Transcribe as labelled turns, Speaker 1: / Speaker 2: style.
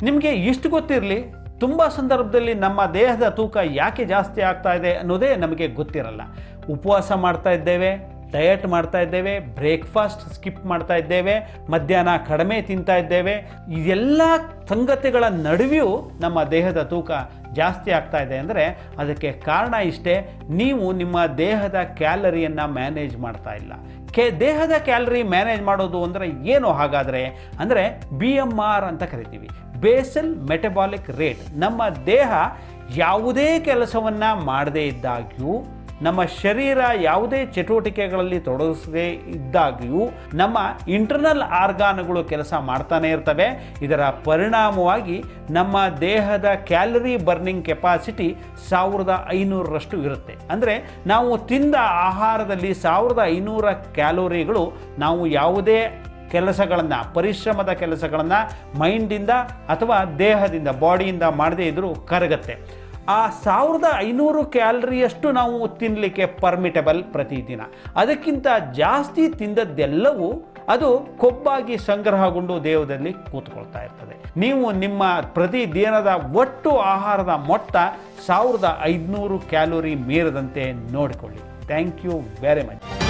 Speaker 1: ನಿಮಗೆ ಇಷ್ಟು ಗೊತ್ತಿರಲಿ, ತುಂಬ ಸಂದರ್ಭದಲ್ಲಿ ನಮ್ಮ ದೇಹದ ತೂಕ ಯಾಕೆ ಜಾಸ್ತಿ ಆಗ್ತಾ ಇದೆ ಅನ್ನೋದೇ ನಮಗೆ ಗೊತ್ತಿರಲ್ಲ. ಉಪವಾಸ ಮಾಡ್ತಾ ಇದ್ದೇವೆ, ಡಯಟ್ ಮಾಡ್ತಾ ಇದ್ದೇವೆ, ಬ್ರೇಕ್ಫಾಸ್ಟ್ ಸ್ಕಿಪ್ ಮಾಡ್ತಾ ಇದ್ದೇವೆ, ಮಧ್ಯಾಹ್ನ ಕಡಿಮೆ ತಿಂತಾ ಇದ್ದೇವೆ. ಇದೆಲ್ಲ ಸಂಗತಿಗಳ ನಡುವೆಯೂ ನಮ್ಮ ದೇಹದ ತೂಕ ಜಾಸ್ತಿ ಆಗ್ತಾ ಇದೆ ಅಂದರೆ ಅದಕ್ಕೆ ಕಾರಣ ಇಷ್ಟೇ, ನೀವು ನಿಮ್ಮ ದೇಹದ ಕ್ಯಾಲರಿಯನ್ನು ಮ್ಯಾನೇಜ್ ಮಾಡ್ತಾ ಇಲ್ಲ. ದೇಹದ ಕ್ಯಾಲರಿ ಮ್ಯಾನೇಜ್ ಮಾಡೋದು ಅಂದರೆ ಏನು ಹಾಗಾದರೆ ಅಂದರೆ BMR ಅಂತ ಕರಿತೀವಿ, ಬೇಸಲ್ ಮೆಟಬಾಲಿಕ್ ರೇಟ್. ನಮ್ಮ ದೇಹ ಯಾವುದೇ ಕೆಲಸವನ್ನು ಮಾಡದೇ ಇದ್ದಾಗ್ಯೂ, ನಮ್ಮ ಶರೀರ ಯಾವುದೇ ಚಟುವಟಿಕೆಗಳಲ್ಲಿ ತೊಡಗಿಸದೇ ಇದ್ದಾಗ್ಯೂ ನಮ್ಮ ಇಂಟರ್ನಲ್ ಆರ್ಗಾನ್ಗಳು ಕೆಲಸ ಮಾಡ್ತಾನೆ ಇರ್ತವೆ. ಇದರ ಪರಿಣಾಮವಾಗಿ ನಮ್ಮ ದೇಹದ ಕ್ಯಾಲರಿ ಬರ್ನಿಂಗ್ ಕೆಪಾಸಿಟಿ 1500ರಷ್ಟು ಇರುತ್ತೆ. ಅಂದರೆ ನಾವು ತಿಂದ ಆಹಾರದಲ್ಲಿ 1500 ಕ್ಯಾಲೋರಿಗಳು ನಾವು ಯಾವುದೇ ಕೆಲಸಗಳನ್ನು, ಪರಿಶ್ರಮದ ಕೆಲಸಗಳನ್ನು ಮೈಂಡಿಂದ ಅಥವಾ ದೇಹದಿಂದ, ಬಾಡಿಯಿಂದ ಮಾಡದೇ ಇದ್ದರೂ ಕರಗತ್ತೆ. ಆ 1500 ಕ್ಯಾಲರಿಯಷ್ಟು ನಾವು ತಿನ್ನಲಿಕ್ಕೆ ಪರ್ಮಿಟಬಲ್ ಪ್ರತಿದಿನ. ಅದಕ್ಕಿಂತ ಜಾಸ್ತಿ ತಿಂದದ್ದೆಲ್ಲವೂ ಅದು ಕೊಬ್ಬಾಗಿ ಸಂಗ್ರಹಗೊಂಡು ದೇಹದಲ್ಲಿ ಕೂತ್ಕೊಳ್ತಾ ಇರ್ತದೆ. ನೀವು ನಿಮ್ಮ ಪ್ರತಿದಿನದ ಒಟ್ಟು ಆಹಾರದ ಮೊತ್ತ 1500 ಕ್ಯಾಲೋರಿ ಮೀರದಂತೆ ನೋಡಿಕೊಳ್ಳಿ. Thank you very much.